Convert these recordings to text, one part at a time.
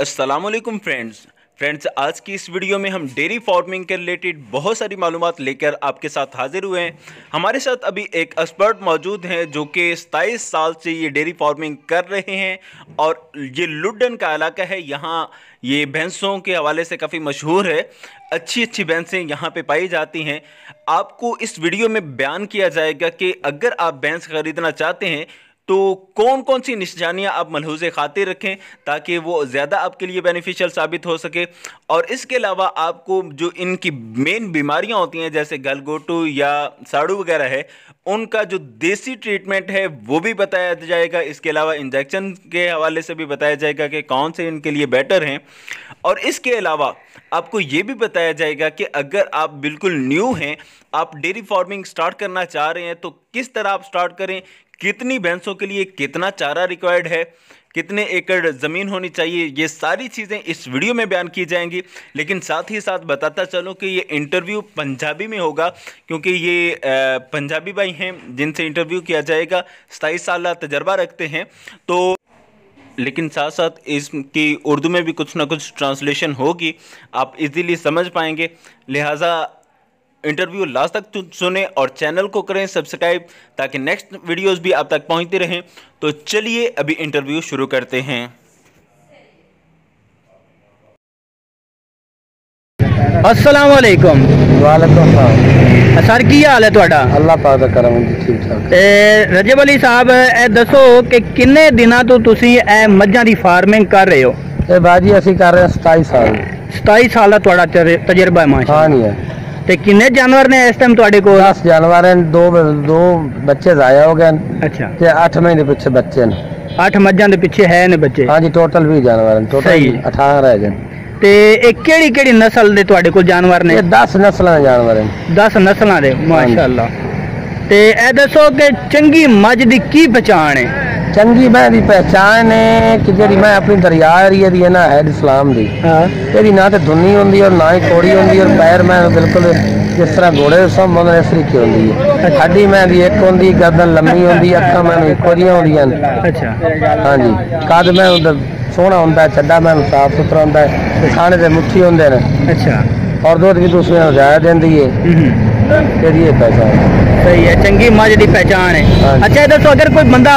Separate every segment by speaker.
Speaker 1: अस्सलामुअलैकुम फ्रेंड्स आज की इस वीडियो में हम डेयरी फार्मिंग के रिलेटेड बहुत सारी मालूमात लेकर आपके साथ हाजिर हुए हैं। हमारे साथ अभी एक एक्सपर्ट मौजूद हैं जो कि 27 साल से ये डेयरी फार्मिंग कर रहे हैं और ये लुड्डन का इलाका है। यहाँ ये भैंसों के हवाले से काफ़ी मशहूर है। अच्छी भैंसें यहाँ पे पाई जाती हैं। आपको इस वीडियो में बयान किया जाएगा कि अगर आप भैंस खरीदना चाहते हैं तो कौन कौन सी निशानियाँ आप मलहूज़े खातिर रखें ताकि वो ज़्यादा आपके लिए बेनिफिशियल साबित हो सके। और इसके अलावा आपको जो इनकी मेन बीमारियाँ होती हैं जैसे गलगोटू या साड़ू वगैरह है, उनका जो देसी ट्रीटमेंट है वो भी बताया जाएगा। इसके अलावा इंजेक्शन के हवाले से भी बताया जाएगा कि कौन से इनके लिए बेटर हैं। और इसके अलावा आपको ये भी बताया जाएगा कि अगर आप बिल्कुल न्यू हैं, आप डेयरी फार्मिंग स्टार्ट करना चाह रहे हैं तो किस तरह आप स्टार्ट करें, कितनी भैंसों के लिए कितना चारा रिक्वायर्ड है, कितने एकड़ ज़मीन होनी चाहिए, ये सारी चीज़ें इस वीडियो में बयान की जाएंगी। लेकिन साथ ही साथ बताता चलो कि ये इंटरव्यू पंजाबी में होगा क्योंकि ये पंजाबी भाई हैं जिनसे इंटरव्यू किया जाएगा। 27 साल तजर्बा रखते हैं तो, लेकिन साथ साथ इसकी उर्दू में भी कुछ ना कुछ ट्रांसलेशन होगी, आप इजीली समझ पाएंगे। लिहाजा इंटरव्यू लास्ट तक सुने और चैनल को करें सब्सक्राइब ताकि नेक्स्ट वीडियोस भी आप तक पहुंचती रहें। तो चलिए अभी इंटरव्यू शुरू करते हैं।
Speaker 2: अस्सलाम वालेकुम।
Speaker 3: वालेकुम सलाम।
Speaker 2: सर की हाल है तुहाडा?
Speaker 3: अल्लाह पाक दा करम जी, ठीक ठाक।
Speaker 2: रजब अली साहब ए दसो कि किन्ने दिनां तो तुसी ए मੱਝਾਂ ਦੀ फार्मिंग कर रहे हो?
Speaker 3: ये बाजी ਅਸੀਂ कर रहे हैं 27 साल।
Speaker 2: 27 साल ਦਾ ਤੁਹਾਡਾ ਤਜਰਬਾ ਹੈ ਮਾਸ਼ਾਅੱਲਾ।
Speaker 3: हाँ नहीं है।
Speaker 2: ਤੇ ਕਿੰਨੇ ਜਾਨਵਰ ਨੇ ਇਸ ਟਾਈਮ ਤੁਹਾਡੇ ਕੋਲ?
Speaker 3: 10 जानवर हैं, दो बच्चे ज़ाया हो गए
Speaker 2: अच्छा,
Speaker 3: ते 8 महीने पीछे बच्चे हैं।
Speaker 2: 8 ਮੱਝਾਂ ਦੇ ਪਿੱਛੇ ਹੈ ਨੇ ਬੱਚੇ?
Speaker 3: हाँ जी, टोटल 20 जानवर हैं, टोटल
Speaker 2: सही।
Speaker 3: 18 रह गए।
Speaker 2: ਤੇ ਇਹ ਕਿਹੜੀ ਕਿਹੜੀ ਨਸਲ ਦੇ ਤੁਹਾਡੇ ਕੋਲ ਜਾਨਵਰ ਨੇ?
Speaker 3: ये 10 नस्ल के जानवर हैं।
Speaker 2: 10 ਨਸਲਾਂ ਦੇ ਮਾਸ਼ਾਅੱਲਾ। ਤੇ ਇਹ ਦੱਸੋ ਕਿ ਚੰਗੀ ਮੱਝ ਦੀ ਕੀ ਪਛਾਣ ਹੈ?
Speaker 3: चंगी मैं दी पहचान है कि जी मैं अपनी दरिया एरिया दी है ना है इस्लाम दी।
Speaker 2: हाँ,
Speaker 3: तेरी ना तो धुनी होंगी और ना ही कोड़ी होंगी और पैर मैं बिल्कुल जिस तरह घोड़े सब मतलब इस तरीके होंगी है। हड्डी मैं दी एक होंगी, गर्दन लम्मी होंगी, अक्खां मैं इक्को जिहियां होंदियां।
Speaker 2: अच्छा,
Speaker 3: हाँ जी, कद मैं सोहना होंदा है, चड्डा मैं साफ सुथरा होंदा है, खाने से मुट्ठी होंदे ने।
Speaker 2: अच्छा,
Speaker 3: और दूध भी दूसरे ज़्यादा देंदी है। तेरी ये पहचान
Speaker 2: सही है, चंगी मੱਝ ਦੀ पहचान है।
Speaker 3: हाँ।
Speaker 2: अच्छा ये दसो अगर कोई बंदा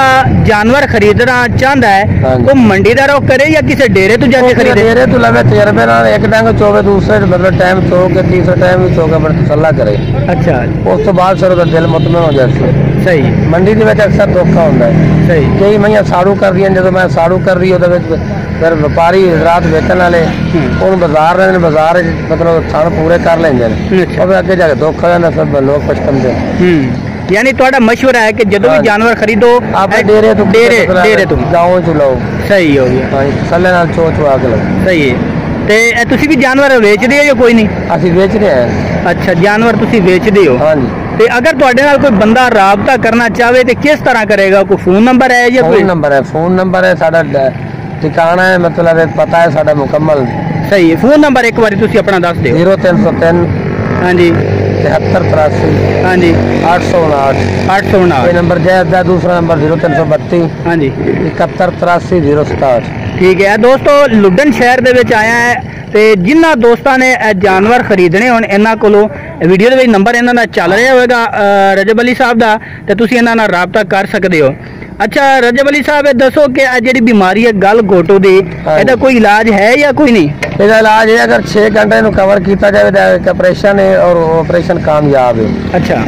Speaker 2: जानवर खरीदना चाहता है
Speaker 3: हाँ।
Speaker 2: वो मंडी का रुख करे या किसी डेरे तो जाके खरीदे?
Speaker 3: डेरे तो लवे तजर्बे नाल एक डंग चोवे, दूसरे मतलब टाइम चो के तीसरे टाइम भी चो के अपना तसल्ला करे।
Speaker 2: अच्छा,
Speaker 3: उस तो बाद फिर दिल मुतमिन हो जाए।
Speaker 2: सही
Speaker 3: मंडी के विच अक्सर धोखा होंदा है।
Speaker 2: सही।
Speaker 3: कई मईयां साड़ू कर रही जो मैं साड़ू कर रही फिर व्यापारी रात वेचण वाले उन्होंने बाजार रहते हैं, बाजार मतलब थन पूरे कर लेंगे
Speaker 2: अच्छा।
Speaker 3: और अगे जाके धोखा हो जाता, फिर लोग पछताते हैं।
Speaker 2: यानी थोड़ा मशवरा है कि जदों भी
Speaker 3: हाँ।
Speaker 2: जानवर खरीदो
Speaker 3: आप डेरे तो
Speaker 2: डेरे तो
Speaker 3: गाँव च लो।
Speaker 2: सही हो गया।
Speaker 3: हाँ, थल्ले नाल चो चुआ के लो।
Speaker 2: सही है। ते तुसी भी जानवर बेचदे हो या कोई नहीं?
Speaker 3: ਅਸੀਂ ਵੇਚ ਰਹੇ हैं।
Speaker 2: अच्छा, जानवर तुसी बेचदे हो।
Speaker 3: हाँ जी।
Speaker 2: ते अगर ਤੁਹਾਡੇ ਨਾਲ कोई बंदा राबता करना चाहे तो किस तरह करेगा? कोई फोन नंबर है या कोई?
Speaker 3: फोन नंबर है साडा, ठिकाना है मतलब पता है साडा मुकम्मल।
Speaker 2: सही है, फोन नंबर एक बार तुसी अपना दस दिओ।
Speaker 3: 0303
Speaker 2: हाँ जी
Speaker 3: 7383
Speaker 2: हाँ जी
Speaker 3: 859
Speaker 2: 859।
Speaker 3: ये नंबर जायज़ है। दूसरा नंबर 0332
Speaker 2: हाँ जी
Speaker 3: 7183 067।
Speaker 2: ठीक है दोस्तों, लुड्डन शहर ਦੇ ਵਿੱਚ ਆਇਆ ਹੈ ਤੇ ਜਿਨ੍ਹਾਂ ਦੋਸਤਾਂ ਨੇ ਇਹ ਜਾਨਵਰ ਖਰੀਦਣੇ ਹੋਣ ਇਹਨਾਂ ਕੋਲੋਂ ਵੀਡੀਓ ਦੇ ਵਿੱਚ ਨੰਬਰ ਇਹਨਾਂ ਦਾ ਚੱਲ ਰਿਹਾ ਹੋਵੇਗਾ ਰਜਬ ਅਲੀ ਸਾਹਿਬ ਦਾ, ਤੇ ਤੁਸੀਂ ਇਹਨਾਂ ਨਾਲ ਰਾਬਤਾ ਕਰ ਸਕਦੇ ਹੋ। अच्छा रजब अली साहब ये दसो कि जी बीमारी है गल घोटू दी, ਇਹਦਾ कोई इलाज है या कोई नहीं?
Speaker 3: ਇਹਦਾ ਇਲਾਜ ਹੈ अगर 6 घंटे ਨੂੰ ਕਵਰ ਕੀਤਾ ਜਾਵੇ ਤਾਂ ਇੱਕ ਆਪਰੇਸ਼ਨ ਹੈ और ऑपरेशन कामयाब है।
Speaker 2: अच्छा,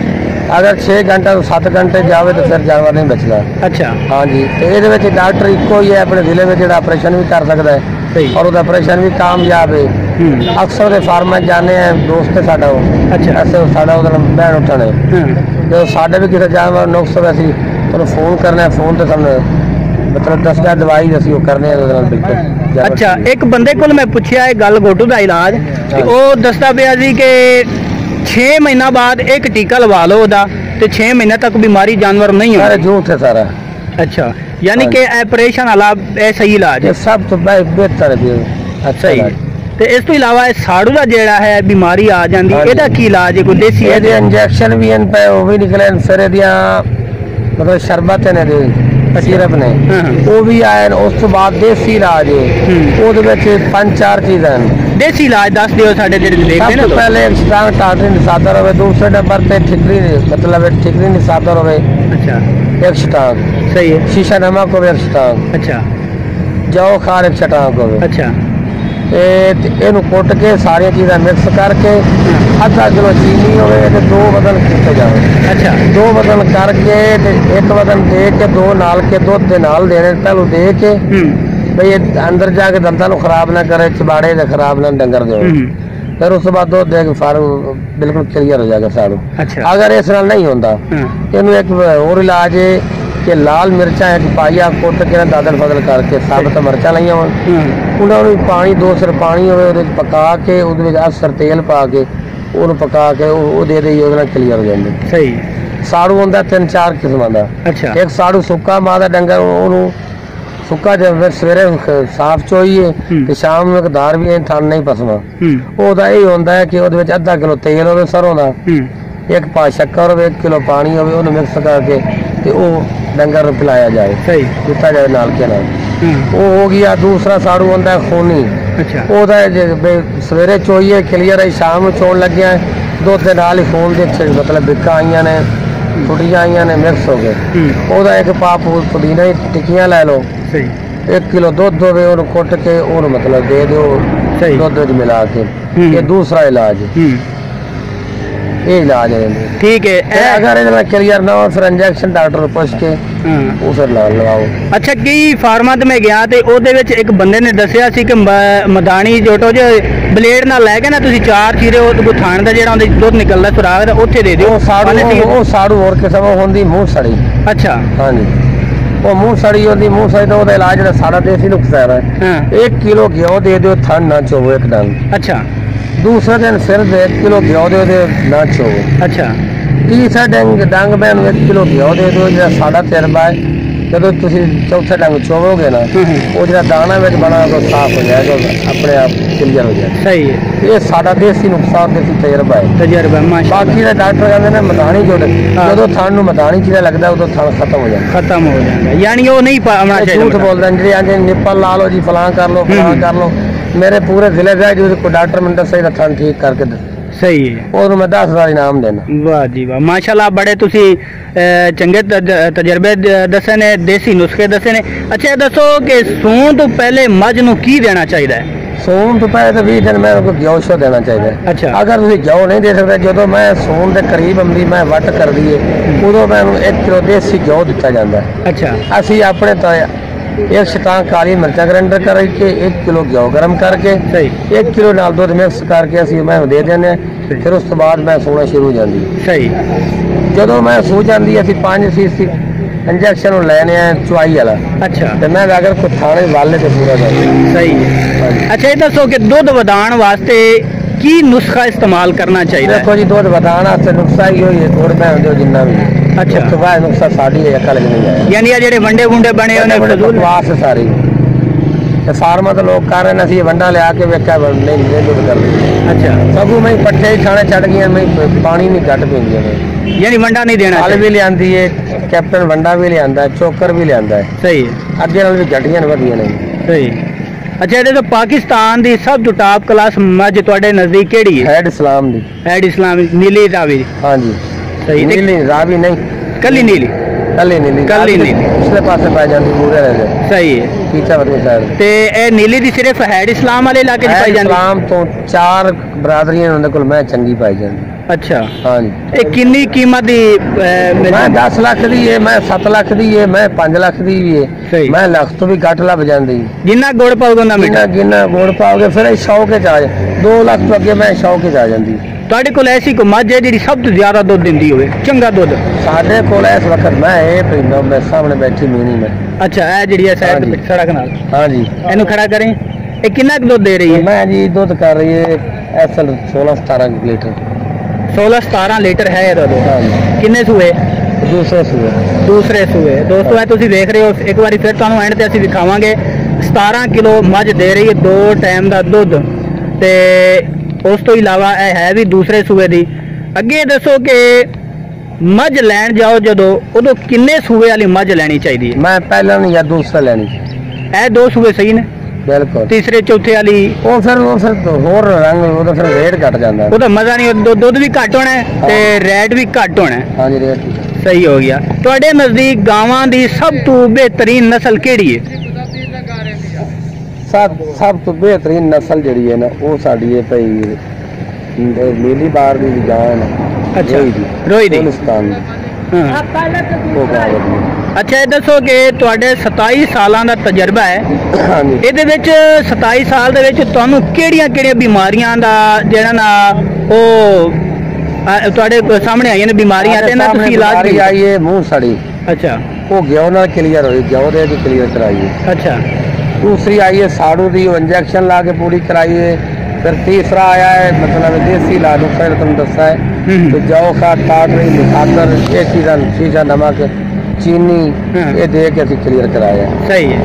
Speaker 3: अगर 6 घंटे ਤੋਂ 7 घंटे ਜਾਵੇ ਤਾਂ ਫਿਰ ਜਾਨਵਰ ਨਹੀਂ ਬਚਦਾ।
Speaker 2: अच्छा,
Speaker 3: हाँ जी, तो ਇਹਦੇ ਵਿੱਚ ਡਾਕਟਰ ਇੱਕੋ ਹੀ ਹੈ ਆਪਣੇ ਜ਼ਿਲ੍ਹੇ ਵਿੱਚ ਜਿਹੜਾ ਆਪਰੇਸ਼ਨ ਵੀ ਕਰ ਸਕਦਾ ਹੈ।
Speaker 2: सही।
Speaker 3: और ਉਹਦਾ ਆਪਰੇਸ਼ਨ ਵੀ ਕਾਮਯਾਬ ਹੈ। ਅਕਸਰ ਦੇ ਫਾਰਮਾਂ ਜਾਣੇ ਆ ਦੋਸਤ ਹੈ ਸਾਡਾ ਉਹ।
Speaker 2: अच्छा,
Speaker 3: ਐਸੇ ਸਾਡਾ ਉਹਦਾ ਬਹਿਣ ਉੱਠਣ ਹੈ। ਜਦੋਂ ਸਾਡੇ ਵੀ ਕਿਸੇ ਜਾਨਵਰ ਨੁਕਸ ਹੋਵੇ ਅਸੀਂ ਉਹਨੂੰ ਫੋਨ ਕਰਨਾ, ਫੋਨ ਤੇ ਸਾਨੂੰ मतलब दसदा दवाई ਅਸੀਂ ਉਹ ਕਰਨੇ ਉਹਦੇ ਨਾਲ ਬਿਲਕੁਲ।
Speaker 2: अच्छा, एक बंदे को मैं पूछा है गल घोटू का इलाज, वो दसदा पिया जी कि 6 महीना बाद एक टीका लवा लो ਉਹਦਾ ਤੇ 6 महीने तक बीमारी जानवर नहीं
Speaker 3: सारे
Speaker 2: होगी।
Speaker 3: झूठ है सारा।
Speaker 2: अच्छा, यानी कि ऑपरेशन वाला ਇਹ सही इलाज
Speaker 3: ये
Speaker 2: है?
Speaker 3: सब तो बेहतर है। अच्छा
Speaker 2: सही। ਤੇ ਇਸ ਤੋਂ ਇਲਾਵਾ ਸਾੜੂ ਦਾ ਜਿਹੜਾ ਹੈ ਬਿਮਾਰੀ ਆ ਜਾਂਦੀ, ਇਹਦਾ ਕੀ ਇਲਾਜ ਹੈ? ਕੋਈ ਦੇਸੀ
Speaker 3: ਇਹਦੇ ਇੰਜੈਕਸ਼ਨ ਵੀ ਹਨ ਪਏ, ਉਹ ਵੀ ਨਿਕਲੇ ਫਿਰ ਇਹਦੀਆਂ मतलब शरबत ने दे ਸਿਰਪ ਨੇ ਉਹ ਵੀ ਆਏ ਨੇ। ਉਸ ਤੋਂ ਬਾਅਦ ਦੇਸੀ ਇਲਾਜ ਉਹਦੇ ਵਿੱਚ 5-4 ਚੀਜ਼ਾਂ ਨੇ।
Speaker 2: ਦੇਸੀ ਇਲਾਜ ਦੱਸ ਦਿਓ ਸਾਡੇ ਜਿਹੜੇ ਦੇਖਦੇ ਨੇ।
Speaker 3: ਸਭ ਤੋਂ ਪਹਿਲੇ ਇੱਕ ਸਟਾਂਗ ਟਾਟਰੀ ਨਿਸਾਦਰ ਹੋਵੇ, ਦੂਸਰੇ ਨੰਬਰ ਤੇ ਠਿਕਰੀ मतलब ठिकरी निसादर होवे।
Speaker 2: अच्छा
Speaker 3: एक स्टांग
Speaker 2: सही है।
Speaker 3: शीशा नमक होवे एक स्टांग। अच्छा जौ खार एक स्टांग होवे। अच्छा ਇਹਨੂੰ ਕੁੱਟ ਕੇ ਸਾਰੀਆਂ ਚੀਜ਼ਾਂ ਮਿਕਸ ਕਰਕੇ ਅੱਧਾ ਕਿਲੋ ਚੀਨੀ ਹੋਵੇ ਤੇ 2 ਬਦਲ ਕੀਤੇ ਜਾਵੇ। ਅੱਛਾ 2 ਬਦਲ ਕਰਕੇ ਤੇ 1 ਬਦਲ ਦੇ ਕੇ 2 ਨਾਲ ਕੇ ਦੁੱਧ ਦੇ ਨਾਲ ਦੇਣੇ ਪਹਿਲੋਂ ਦੇ ਕੇ ਭਈ ਅੰਦਰ ਜਾ ਕੇ ਦੰਦਾਂ ਨੂੰ ਖਰਾਬ ਨਾ ਕਰੇ, ਚਬਾੜੇ ਦੇ ਖਰਾਬ ਨਾ ਡੰਗਰ ਦੇ। फिर उस बाद दूध देके फार्म बिल्कुल क्लियर हो जाएगा साड़ू। अच्छा अगर इस नाल नहीं होता इनू एक और इलाज है कि लाल मिर्चा एक पाइया कुट के दादल फदल करके साबत मिर्चा लाइया उन्होंने पानी 2 सिर पानी हो पका के असर तेल पा के उन्होंने पका के वो दे दी क्लियर हो जाते। सही साड़ू होंगे 3-4 किस्म का। अच्छा एक साड़ू सुक्का मादा डंगर उन्होंने सुक्का जब सवेरे साफ चोईए तो शाम में धार भी थन नहीं पसना। ਉਹਦਾ ਇਹ ਹੁੰਦਾ ਹੈ ਕਿ ਉਹਦੇ ਵਿੱਚ ਅੱਧਾ ਕਿਲੋ ਤੇਲ ਹੋਵੇ ਸਰੋਂ ਦਾ, 1 ਪਾ ਸ਼ੱਕਰ ਹੋਵੇ, 1 ਕਿਲੋ ਪਾਣੀ ਹੋਵੇ, ਉਹਨੂੰ ਮਿਕਸ ਕਰਕੇ ਤੇ ਉਹ ਡੰਗਰ ਨੂੰ ਪਿਲਾਇਆ ਜਾਏ। ਸਹੀ ਦਿੱਤਾ ਜਾਏ ਨਾਲ ਕੇ ਨਾਲ। ਉਹ ਹੋ ਗਿਆ। ਦੂਸਰਾ ਸਾੜੂ ਹੁੰਦਾ ਖੂਨੀ। ਅੱਛਾ ਉਹਦਾ ਸਵੇਰੇ ਚੋਈਏ ਕਲੀਅਰ ਹੈ, ਸ਼ਾਮ ਨੂੰ ਚੋਣ ਲੱਗਿਆ ਦੁੱਧ ਦੇ ਨਾਲ ਹੀ ਖੂਨ ਦੇ मतलब ਬਿੱਕਾਂ ਆਈਆਂ ਨੇ, ਫੁੱਟੀਆਂ ਆਈਆਂ ਨੇ, ਮਿਕਸ ਹੋ ਗਏ। ਉਹਦਾ 1 ਪਾ ਪੁਦੀਨਾ ਦੀ ਟਿੱਕੀਆਂ ਲੈ ਲਓ। 1 किलो दूध होवे ਉਹਨੂੰ ਕੁੱਟ ਕੇ ਉਹਨੂੰ मतलब दे दो दूध ਵਿੱਚ ਮਿਲਾ के। ये दूसरा इलाज है। ये इलाज है ठीक है। अगर ਇਹਦਾ ਕਲੀਅਰ ਨਾ ਹੋ ਫਿਰ ਇੰਜੈਕਸ਼ਨ ਡਾਕਟਰ ਨੂੰ ਪੁੱਛ ਕੇ ਉਹ ਫਿਰ ਲਗਾਓ। ਅੱਛਾ ਕਈ ਫਾਰਮਾਂ ਤੇ ਮੈਂ ਗਿਆ ਤੇ ਉਹਦੇ ਵਿੱਚ ਇੱਕ ਬੰਦੇ ਨੇ ਦੱਸਿਆ ਸੀ ਕਿ ਮਦਾਨੀ ਜੋਟੋ ਜੇ ਬਲੇਡ ਨਾਲ ਲੈ ਕੇ ਨਾ ਤੁਸੀਂ 4 ਚੀਰੇ ਉਹ ਥਾਣ ਦਾ ਜਿਹੜਾ ਉਹਦੇ ਦੁੱਧ ਨਿਕਲਦਾ ਸੁਰਾਗ ਦਾ ਉੱਥੇ ਦੇ ਦਿਓ। ਉਹ ਸਾੜੂ ਹੋਰ ਕਿਸਮ ਹੁੰਦੀ ਮੂੰਹ ਸੜੀ। ਅੱਛਾ ਹਾਂਜੀ वो मुँह सड़ी होती। मुँह सड़ी तो इलाज सारा देसी नुस्खा है। 1 किलो घ्यो दे दो थन ना चोवो एक डंग। अच्छा दूसरे दिन फिर 1 किलो घ्यो दे दो ना चोवो। अच्छा तीसरा डंग मैं 1 किलो घ्यो दे दो जो साढ़ा तजर्बा है। जब तुम चौथा डंग चोवोगे ना वो जो दाना में बना तो साफ हो जाएगा, अपने आप क्लियर हो जाएगा। सही है। ये साड़ा देसी नुकसा देसी तजर्बा है। तजर्बा बाकी डॉक्टर कहते हैं मदानी जो जो थन मदानी चीज़ लगता है उदो थन खत्म हो जाए। खत्म हो जाएगा यानी वो नहीं पाना चाहिए। झूठ बोल रहे हैं जी निप्पल ला लो जी फलां कर लो फलां कर लो। मेरे पूरे जिले का जो कोई डॉक्टर मिलता सही थन ठीक करके दे। सही है और मैं 10,000 इनाम देना। वाह जी वाह माशाल्लाह बड़े तुसी चंगे तजर्बे दसे ने, देसी नुस्खे दसे ने। अच्छा दसो कि सून तो पहले मझ नूं की देना चाहिए? सून तो पहले तो 20 दिन मैं उनको घ्यो शो देना चाहिए। अच्छा अगर तुम घ्यो नहीं दे सकते जो मैं सून के करीब आँदी मैं वट कर दी उदों मैं 1 किलो देसी घ्यो दिता जाता है। अच्छा असी अपने तो 1 स्टांग काली मिर्चा ग्राइंडर करके 1 किलो घ्यो गर्म करके 1 किलो नाल दूध मिक्स करके असी मैं दे देने। फिर उस तो बाद मैं सोना शुरू हो जाती। सही जो मैं सो जाती असी 5 इंजेक्शन लेने चुवाई वाला। अच्छा तो मैं अगर कोई थाने वाले तो पूरा कर। सही है। अच्छा ये दसो कि दूध वधाण वास्ते की नुस्खा इस्तेमाल करना चाहिए? देखो जी दूध वधाण वास्ते नुस्खा ही होई है गुड़ में जो जिन्ना भी। अच्छा तो बाद नुस्खा साड़ी है अकल नहीं है यानी ये जेडे वंडे वुंडे बने उन्हें फजूल वास सारी फार्मा तो लोग कर रहे हैं वंडा लिया के वेखा नहीं दूध कर। अच्छा सब मैं पट्ठे छाने चढ़ गई मैं पानी नहीं घट पी यानी वंडा नहीं देना। हल भी लिया है कैप्टन वंडा भी लिया है चोकर भी लिया है। सही है अगे नाल भी घटिया वधिया नहीं। सही अच्छा ये तो पाकिस्तान की सब तो टॉप क्लास मझ तुहाडे नजदीक केड़ी है? Had Islam the. हैड इस्लाम नीली रावी। हाँ जी सही नीली रावी नहीं कली नीली कली नीली कली नीली पिछले पासे पै जाती पूरे रह जाए। सही है पीछे वाली साइड ते ए नीली दी सिर्फ हैड इस्लाम वाले इलाके च पाई जाती। इस्लाम तो 4 बरादरियां उनदे कोल मैं चंगी पाई जाती। अच्छा हाँ जी ए कितनी कीमत दी? मैं 10 लाख दी है, मैं 7 लाख दी है, मैं 5 लाख दी भी है, मैं लाख तो भी घट ला बजांदी। जिन्ना गुड़ पाओगे ना मीठा जिन्ना गुड़ पाओगे फिर 100 के जा 2 लाख तो अगे मैं 100 के जा जाती। ਤੁਹਾਡੇ ਕੋਲ ਐਸੀ ਕੋ ਮੱਝ ਹੈ ਜਿਹੜੀ ਸਭ ਤੋਂ ਜ਼ਿਆਦਾ ਦੁੱਧ ਦਿੰਦੀ ਹੋਵੇ ਚੰਗਾ ਦੁੱਧ? ਸਾਡੇ ਕੋਲ ਇਸ ਵਕਤ ਮੈਂ ਇਹ ਪੀਂਦਾ ਮੈਂ ਸਾਹਮਣੇ ਬੈਠੀ ਮੀਨੀ ਮੈਂ। ਅੱਛਾ ਇਹ ਜਿਹੜੀ ਹੈ ਸਾਈਡ ਤੇ ਸੜਕ ਨਾਲ। ਹਾਂ ਜੀ ਇਹਨੂੰ ਖੜਾ ਕਰੇ। ਇਹ ਕਿੰਨਾ ਕੁ ਦੁੱਧ ਦੇ ਰਹੀ ਹੈ? ਮੈਂ ਜੀ ਦੁੱਧ ਕਰ ਰਹੀ ਹੈ ਐਸਲ 16-17 ਲੀਟਰ। 16-17 ਲੀਟਰ ਹੈ ਇਹਦਾ ਦੁੱਧ। ਹਾਂ ਜੀ ਕਿੰਨੇ ਸੂਏ? ਦੂਸਰੇ ਸੂਏ। ਦੂਸਰੇ ਸੂਏ ਦੋਸਤੋ ਇਹ ਤੁਸੀਂ ਦੇਖ ਰਹੇ ਹੋ ਇੱਕ ਵਾਰੀ ਫਿਰ ਤੁਹਾਨੂੰ ਐਂਡ ਤੇ ਅਸੀਂ ਦਿਖਾਵਾਂਗੇ 17 ਕਿਲੋ ਮੱਝ ਦੇ ਰਹੀ ਹੈ 2 ਟਾਈਮ ਦਾ ਦੁੱਧ ਤੇ ਉਸ ਤੋਂ ਇਲਾਵਾ ਇਹ ਹੈ ਵੀ ਦੂਸਰੇ ਸੂਏ ਦੀ। ਅੱਗੇ ਦੱਸੋ ਕਿ
Speaker 2: ਮੱਝ ਲੈਣ ਜਾਓ ਜਦੋਂ ਉਦੋਂ ਕਿੰਨੇ ਸੂਏ ਵਾਲੀ ਮੱਝ ਲੈਣੀ ਚਾਹੀਦੀ ਹੈ?
Speaker 3: ਮੈਂ ਪਹਿਲਾਂ ਨਹੀਂ ਜਾਂ ਦੂਸਰਾ ਲੈਣੀ।
Speaker 2: ਇਹ 2 ਸੂਏ ਸਹੀ ਨੇ?
Speaker 3: ਬਿਲਕੁਲ।
Speaker 2: ਤੀਸਰੇ ਚੌਥੇ ਵਾਲੀ
Speaker 3: ਉਹ ਫਿਰ ਹੋਰ ਰੰਗ ਉਹਦਾ ਫਿਰ ਰੇਟ ਘਟ ਜਾਂਦਾ,
Speaker 2: ਉਹਦਾ ਮਜ਼ਾ ਨਹੀਂ, ਦੁੱਧ ਵੀ ਘੱਟ ਹੋਣਾ ਹੈ ਤੇ ਰੇਟ ਵੀ ਘੱਟ ਹੋਣਾ ਹੈ।
Speaker 3: ਹਾਂਜੀ ਰੇਟ
Speaker 2: ਸਹੀ ਹੋ ਗਿਆ। ਤੁਹਾਡੇ ਨਜ਼ਦੀਕ ਗਾਵਾਂ ਦੀ ਸਭ ਤੋਂ ਬਿਹਤਰੀਨ ਨਸਲ ਕਿਹੜੀ ਹੈ?
Speaker 3: ਸਭ ਤੋਂ ਬਿਹਤਰੀਨ ਨਸਲ ਜਿਹੜੀ ਹੈ ਨਾ ਉਹ ਸਾਡੀ ਹੈ ਭਾਈ ਨੀਲੀ ਬਾਰ ਦੀ ਗਾਂ ਹੈ।
Speaker 2: ਅੱਛਾ, ਰੋਈ ਦੀ।
Speaker 3: ਹਿੰਦੁਸਤਾਨ
Speaker 2: ਹਾਂ।
Speaker 3: ਉਹ ਗਾਂ ਹੈ।
Speaker 2: ਅੱਛਾ, ਇਹ ਦੱਸੋ ਕਿ ਤੁਹਾਡੇ 27 ਸਾਲਾਂ ਦਾ ਤਜਰਬਾ ਹੈ,
Speaker 3: ਹਾਂਜੀ।
Speaker 2: ਇਹਦੇ ਵਿੱਚ 27 ਸਾਲ ਦੇ ਵਿੱਚ ਤੁਹਾਨੂੰ ਕਿਹੜੀਆਂ ਬਿਮਾਰੀਆਂ ਦਾ ਜਿਹੜਾ ਨਾ ਉਹ ਤੁਹਾਡੇ ਸਾਹਮਣੇ ਆਈਆਂ ਨੇ ਬਿਮਾਰੀਆਂ, ਤੇ ਇਹਨਾਂ ਤੁਸੀਂ ਇਲਾਜ
Speaker 3: ਵੀ ਆਈ ਹੈ ਮੂੰਹ ਸੜੀ।
Speaker 2: ਅੱਛਾ,
Speaker 3: ਉਹ ਗਿਓ ਨਾਲ ਕਲੀਅਰ ਹੋਈ, ਗਿਓ ਦੇ ਵੀ ਕਲੀਅਰ ਕਰਾਈਏ।
Speaker 2: ਅੱਛਾ।
Speaker 3: दूसरी आई है साड़ू दी, इंजेक्शन ला के पूरी कराई है। फिर तीसरा आया है मतलब देसी इलाज, फिर तुम दसा है तो जौ का टाटरी मुखातर ये चीज़ा शीशा नमक चीनी ये दे के अभी क्लियर कराया।
Speaker 2: सही है।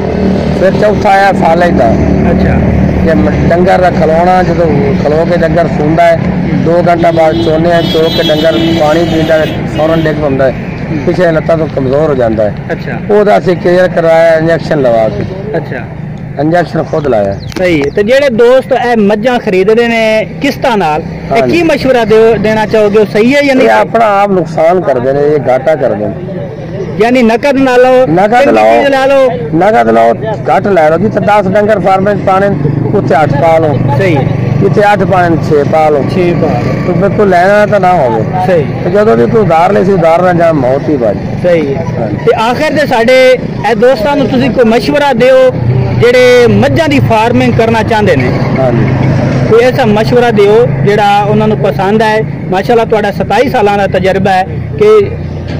Speaker 3: फिर चौथा आया साले का।
Speaker 2: अच्छा।
Speaker 3: कि डंगर का खलोना जो खलो के डंगर सूंदा है 2 घंटा बाद चोने चो के डंगर पानी पीता है फौरन डिग पाता है, पिछले लत्ता तो कमजोर हो जाता है।
Speaker 2: अच्छा।
Speaker 3: वो असी क्लियर करवाया इंजेक्शन लगा के।
Speaker 2: अच्छा।
Speaker 3: इंजेक्शन खुद लाया।
Speaker 2: सही है। तो जेडे दोस्त मज्जां खरीदते ने किस्तां नाल की मशवरा देना चाहोगे, सही है या नहीं?
Speaker 3: अपना आप नुकसान करते हैं, ये घाटा करते हैं।
Speaker 2: यानी नकद ना लो,
Speaker 3: नकद लाओ,
Speaker 2: नकद
Speaker 3: लाओ घट लै लो। जिथे 10 डंगर फार्म पाने उत्थे 8 पा लो।
Speaker 2: सही है। जिथे
Speaker 3: 8 पाने 6 पा लो। 6 पा लो तो फिर तू लेना तो ना हो।
Speaker 2: सही।
Speaker 3: तो जो भी तू उधार ले सी उधार ना जा मौत ही बाजी।
Speaker 2: सही है। ते आखिर ते साडे ए दोस्तां नूं तुसीं कोई मशवरा दिओ जेडे मज्जां दी फार्मिंग करना चाहते हैं। हाँ जी। कोई ऐसा मशवरा दिओ जेड़ा उन्हां नूं पसंद आए। माशाअल्लाह तुहाडा 27 सालां दा तजर्बा है कि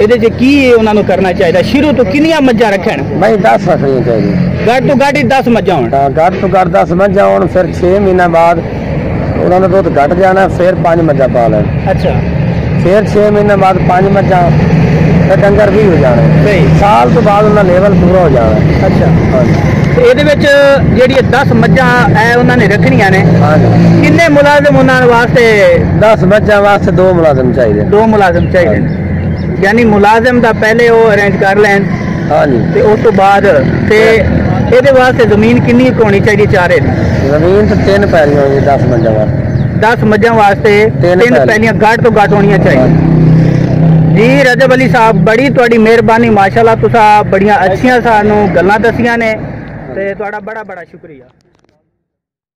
Speaker 2: ਇਹਦੇ 'ਚ ਕੀ ਉਹਨਾਂ ਨੂੰ ਕਰਨਾ ਚਾਹੀਦਾ? ਸ਼ੁਰੂ ਤੋਂ ਕਿੰਨੀਆਂ ਮੱਝਾਂ ਰੱਖਣ?
Speaker 3: ਭਾਈ 10 ਰੱਖਣੀਆਂ ਚਾਹੀਦੀਆਂ।
Speaker 2: ਘੱਟ ਤੋਂ ਘੱਟ 10 ਮੱਝਾਂ ਹੋਣ।
Speaker 3: ਹਾਂ, ਘੱਟ ਤੋਂ ਘੱਟ 10 ਮੱਝਾਂ ਹੋਣ। ਫਿਰ 6 ਮਹੀਨੇ ਬਾਅਦ ਉਹਨਾਂ ਦਾ ਦੁੱਧ ਘਟ ਜਾਣਾ, ਫਿਰ 5 ਮੱਝਾਂ ਪਾ ਲੈਣ। ਅੱਛਾ। ਫਿਰ 6 ਮਹੀਨੇ ਬਾਅਦ 5 ਮੱਝਾਂ, ਫਿਰ ਡੰਗਰ 20 ਹੋ ਜਾਣੇ। ਸਹੀ। ਸਾਲ ਤੋਂ ਬਾਅਦ ਉਹਨਾਂ ਲੈਵਲ ਪੂਰਾ ਹੋ ਜਾਣਾ। ਅੱਛਾ। ਹਾਂਜੀ। ਇਹਦੇ ਵਿੱਚ ਜਿਹੜੀ 10 ਮੱਝਾਂ ਐ ਉਹਨਾਂ ਨੇ ਰੱਖਣੀਆਂ ਨੇ। ਹਾਂਜੀ। ਕਿੰਨੇ ਮੁਲਾਜ਼ਮ ਉਹਨਾਂ ਵਾਸਤੇ? 10 ਮੱਝਾਂ ਵਾਸਤੇ 2 ਮੁਲਾਜ਼ਮ ਚਾਹੀਦੇ। 2 ਮੁਲਾਜ਼ਮ ਚਾਹੀਦੇ ਨੇ। यानी मुलाजिम का पहले वो अरेंज कर लैन। हाँ जी। ते उस तो बाद ते ਇਹਦੇ ਵਾਸਤੇ ਜ਼ਮੀਨ ਕਿੰਨੀ ਹੋਣੀ ਚਾਹੀਦੀ? ਚਾਰੇ ਜ਼ਮੀਨ ਤਾਂ 3 ਪੈਲੀਆਂ ਹੋਣੀ 10 ਮੱਝਾਂ ਵਾਸਤੇ। 10 ਮੱਝਾਂ ਵਾਸਤੇ 3 ਪੈਲੀਆਂ ਘੱਟ ਤੋਂ ਘੱਟ ਹੋਣੀਆਂ ਚਾਹੀਦੀਆਂ। जी रजब अली साहब बड़ी तुहाडी मेहरबानी, माशाअल्लाह तुसा बड़ियां अच्छियां सानू गल्लां दसियां ने ते तुहाडा बड़ा बड़ा शुक्रिया।